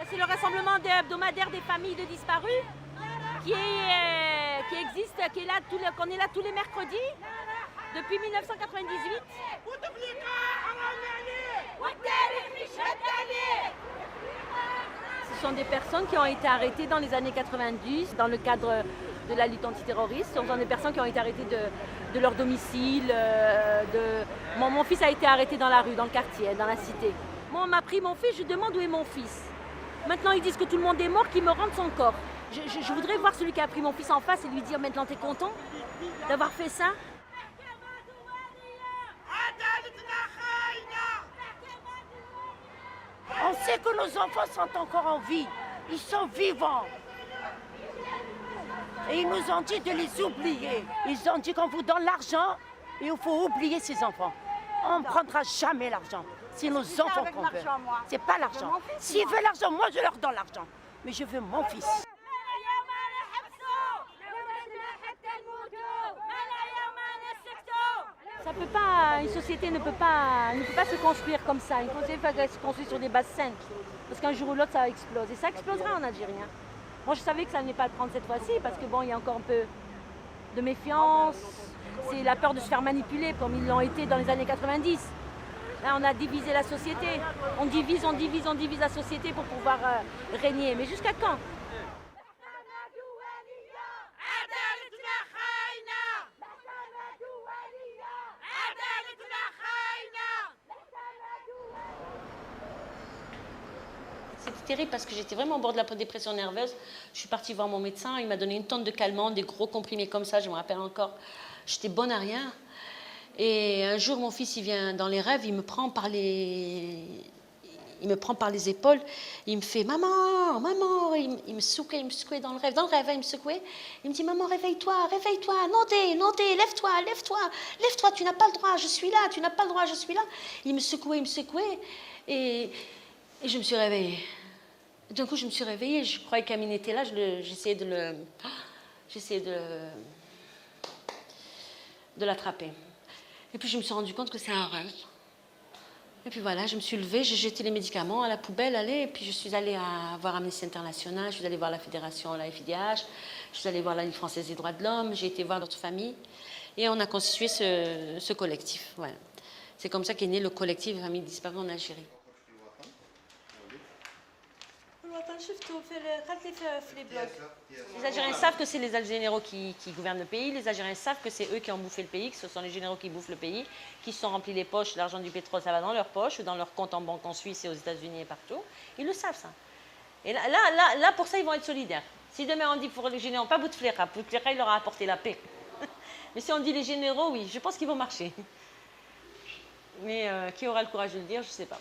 C'est le rassemblement hebdomadaire des familles de disparus qui existe, qu'on est là tous les mercredis depuis 1998. Ce sont des personnes qui ont été arrêtées dans les années 90 dans le cadre de la lutte antiterroriste. Ce sont des personnes qui ont été arrêtées de leur domicile. Mon fils a été arrêté dans la rue, dans le quartier, dans la cité. Moi, on m'a pris mon fils, je demande où est mon fils. Maintenant, ils disent que tout le monde est mort, qu'ils me rendent son corps. Je voudrais voir celui qui a pris mon fils en face et lui dire, maintenant, t'es content d'avoir fait ça? On sait que nos enfants sont encore en vie. Ils sont vivants. Et ils nous ont dit de les oublier. Ils ont dit qu'on vous donne l'argent et il faut oublier ces enfants. On ne prendra jamais l'argent. C'est nos enfants qu'on veut. C'est pas l'argent. S'ils veulent l'argent, moi je leur donne l'argent. Mais je veux mon fils. Ça peut pas, une société ne peut pas se construire comme ça. Une société peut se construire sur des bases saines. Parce qu'un jour ou l'autre, ça explose. Et ça explosera en Algérie. Moi, je savais que ça n'allait pas le prendre cette fois-ci, parce que bon, il y a encore un peu de méfiance. C'est la peur de se faire manipuler, comme ils l'ont été dans les années 90. Là, on a divisé la société. On divise la société pour pouvoir régner. Mais jusqu'à quand? C'était terrible parce que j'étais vraiment au bord de la dépression nerveuse. Je suis partie voir mon médecin, il m'a donné une tonne de calmants, des gros comprimés comme ça, je me rappelle encore. J'étais bonne à rien. Et un jour, mon fils, il vient dans les rêves, il me prend par les épaules, il me fait « Maman, maman !» Il me secouait dans le rêve, il me secouait. Il me dit « Maman, réveille-toi, réveille-toi, Nodé, lève-toi, tu n'as pas le droit, je suis là, tu n'as pas le droit, je suis là. » Il me secouait, et je me suis réveillée. D'un coup, je me suis réveillée, je croyais qu'Amine était là, j'essayais de l'attraper. Et puis je me suis rendu compte que c'est un rêve. Et puis voilà, je me suis levée, j'ai jeté les médicaments à la poubelle, et puis je suis allée voir Amnesty International, je suis allée voir la fédération, la FIDH, je suis allée voir la Ligue française des droits de l'homme, j'ai été voir d'autres familles, et on a constitué ce collectif. Voilà. C'est comme ça qu'est né le collectif Familles disparues en Algérie. Les Algériens savent que c'est les généraux qui gouvernent le pays. Les Algériens savent que c'est eux qui ont bouffé le pays, que ce sont les généraux qui bouffent le pays, qui se sont remplis les poches. L'argent du pétrole, ça va dans leurs poches, ou dans leur compte en banque en Suisse et aux États-Unis et partout. Ils le savent, ça. Et là, pour ça, ils vont être solidaires. Si demain on dit pour les généraux, pas Bouteflika, Bouteflika, il leur a apporté la paix. Mais si on dit les généraux, oui, je pense qu'ils vont marcher. Mais qui aura le courage de le dire, je ne sais pas.